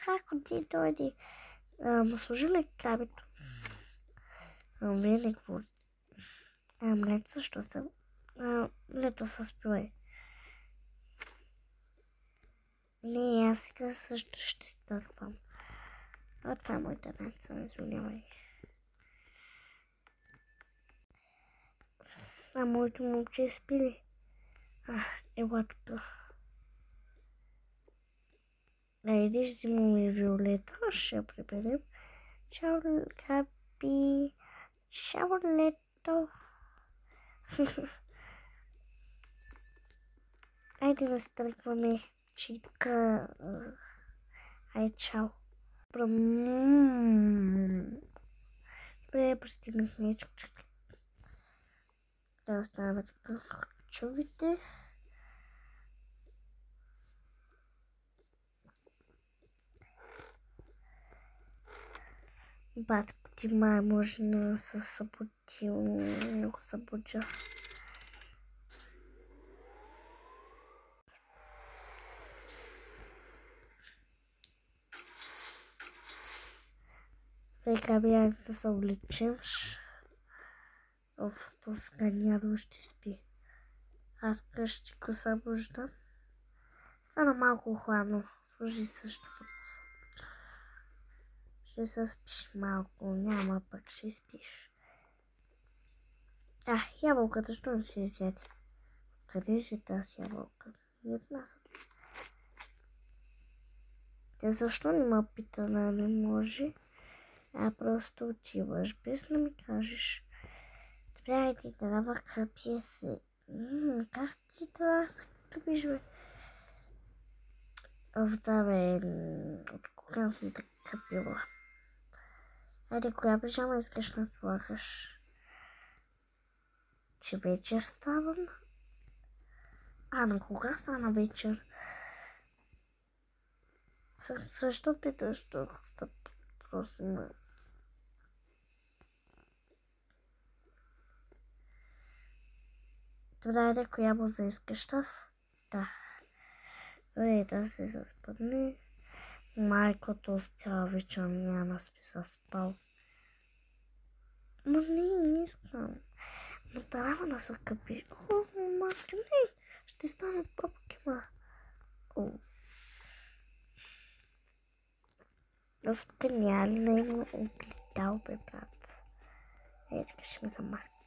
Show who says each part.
Speaker 1: Како ти дојди? Му служи ли крабито? Вие не говори. Лето защо съм? Лето се спивай. Не, аз сега също ще търпам. Това е моята раница, извинявай. Моето момче спи ли? Ела тук. Идиш, взима ми Виолета, ще я приберем. Чао, Габи. Чао, Лето. Айде да се тръгваме. Читка. Айде, чао. Добре, пристигнахме. Да оставяме тук чувите. Бат, ти май може да се събудил. Не го събудя. Сега бях да се облечем. То сега няма ще спи. Аз къщи го събуждам. Стана малко хладно. Служи същата коса. Ще се спиш малко. Няма пък ще спиш. Ябълката, що не си изяде? Къде си тази ябълка? Не от нас. Те защо не ме пита да не може? Просто отиваш, без да ми кажеш. Добре, ти трябва къпия се. Как ти трябва да се къпиш, бе? Да, бе, от кога съм те къпила? Айде, коя пижама искаш да слагаш? Че вечер ставам? На кога стана вечер? Защо питаш тук? Просим. Добре, коя боза искаш аз? Да. Добре, да се заспъдне. Майкото с цяла вечер няма спи се спал. Не искам. Но трябва да се къпиш. Маска, не. Ще стане пъпки, Аз тук няма ли да има огледал, бе, брат. Така ще ми за маски.